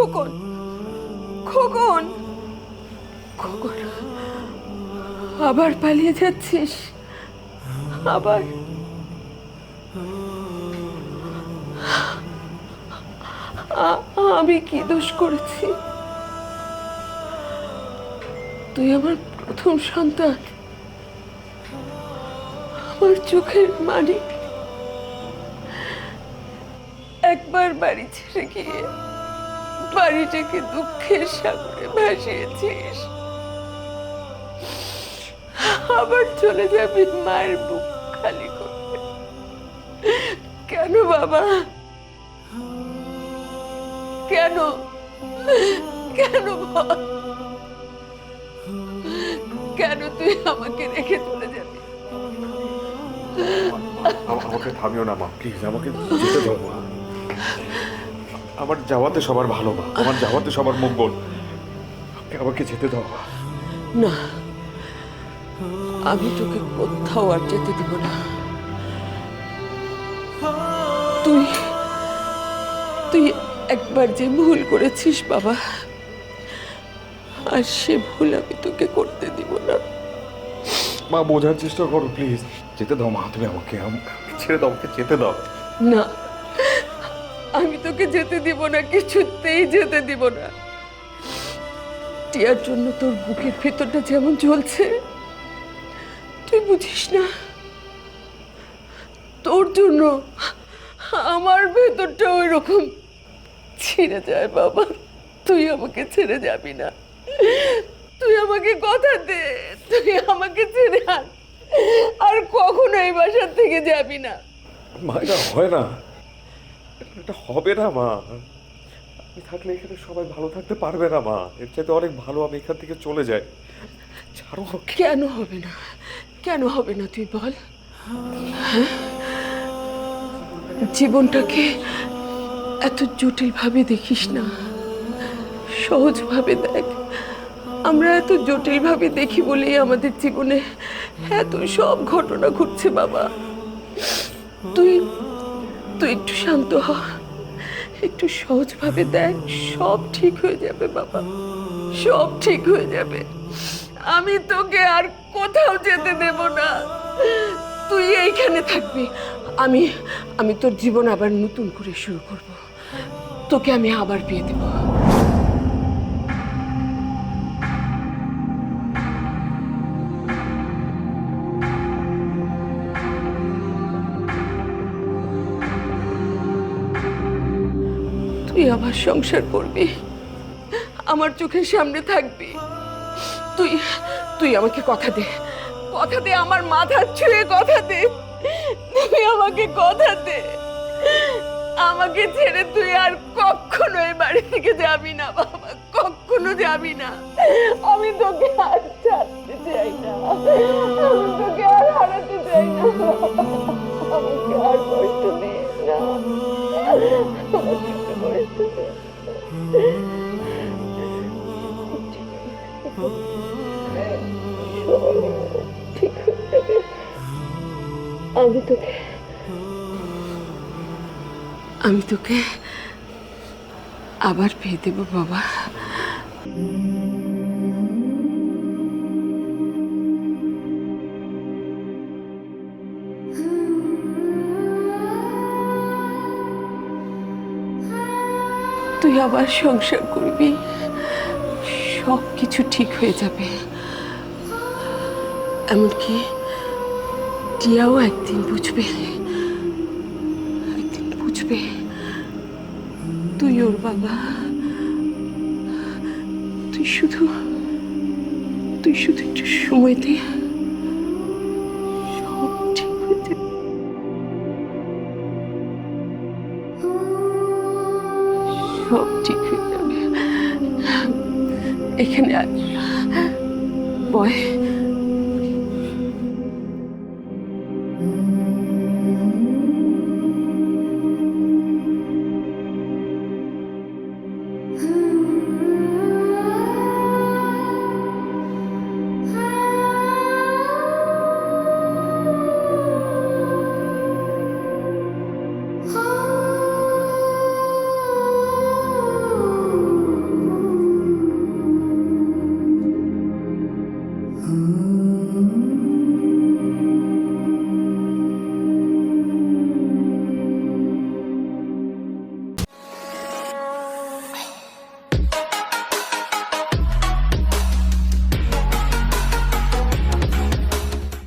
খোকন, খোকন, খোকন, আবার পালিয়ে যাচ্ছিস? আবার? আমি কি দোষ করেছি? তুই আমার প্রথম সন্তান, আমার চোখের মানিক। একবার বাড়ি ছেড়ে গিয়ে বাড়িটাকে দুঃখের সাগরে ভাসিয়েছিস, আবার চলে যাবি মায়ের বুক খালি করে। কেন বাবা, কেন? কেন বল? কেন তুই আমাকে রেখে চলে যাবি? আমাকে থামিও না মা, প্লিজ আমাকে যেতে দাও মা। আমার যাওয়াতে সবার ভালো মা, আমার যাওয়াতে সবার মঙ্গল। আমাকে যেতে দাও। না, আমি তোকে কোথাও আর যেতে দিব না। তুই তুই একবার যে ভুল করেছিস বাবা, আর সে ভুল আমি তোকে করতে দিব না। মা বোঝার চেষ্টা করো প্লিজ। যেতে দাও মা, তুমি আমাকে ছেড়ে দাও, আমাকে যেতে দাও। না, আমি তোকে যেতে দিব না, কিছুতেই যেতে দিব না। টিয়ার জন্য তোর বুকের ভেতরটা যেমন জ্বলছে তুই বুঝিস না, তোর জন্য আমার ভেতরটা ওই রকম ছিঁড়ে যায় বাবা। তুই আমাকে ছেড়ে যাবি না, তুই আমাকে কথা দে, তুই আমাকে ছেড়ে আর কখনো এই বাসার থেকে যাবি না। মা এটা হয় না, এটা হবে না মা। আমি থাকলে এখানে সবাই ভালো থাকতে পারবে না মা। এর চাইতে অনেক ভালো আমি এখান থেকে চলে যাই। ছাড়ো। কেন হবে না? কেন হবে না তুই বল? হ্যাঁ? জীবনটাকে এত জটিল ভাবে দেখিস না, সহজ ভাবে দেখ। আমরা এত জটিল ভাবে দেখি বলেই আমাদের জীবনে এত সব ঘটনা ঘটছে বাবা। তুই তুই একটু শান্ত হ, একটু সহজ ভাবে দেখ, সব ঠিক হয়ে যাবে বাবা, সব ঠিক হয়ে যাবে। আমি তোকে আর কোথাও যেতে দেব না, তুই এইখানে থাকবি। আমি আমি তোর জীবন আবার নতুন করে শুরু করব, তোকে আমি আবার বিয়ে দেব। তুই আবার সংসার করবি, আমার চোখের সামনে থাকবি। তুই তুই আমাকে কথা দে, কথা দে, আমার মাথা ছুঁয়ে কথা দে। তুই আমাকে কথা দে, আমাকে ছেড়ে তুই আর কখনো এই বাড়ি থেকে যাবি না বাবা, কখনো যাবি না। আমি তোকে আর ছাড়তে চাই না, আমি তোকে আর হারাতে চাই না। আমাকে আর কষ্ট দিস না, আমাকে কষ্ট দিস না। ঠিক হয়ে যাবে। আমি তোকে আবার পেয়ে দেব বাবা। তুই আবার সংসার করবি, সব কিছু ঠিক হয়ে যাবে। এমনকি টিয়াও একদিন বুঝবে, একদিন বুঝবে তুই ওর বাবা। তুই শুধু একটু সময় দে, সব ঠিক হয়ে যাবে, সব ঠিক হয়ে যাবে। এখানে বয়।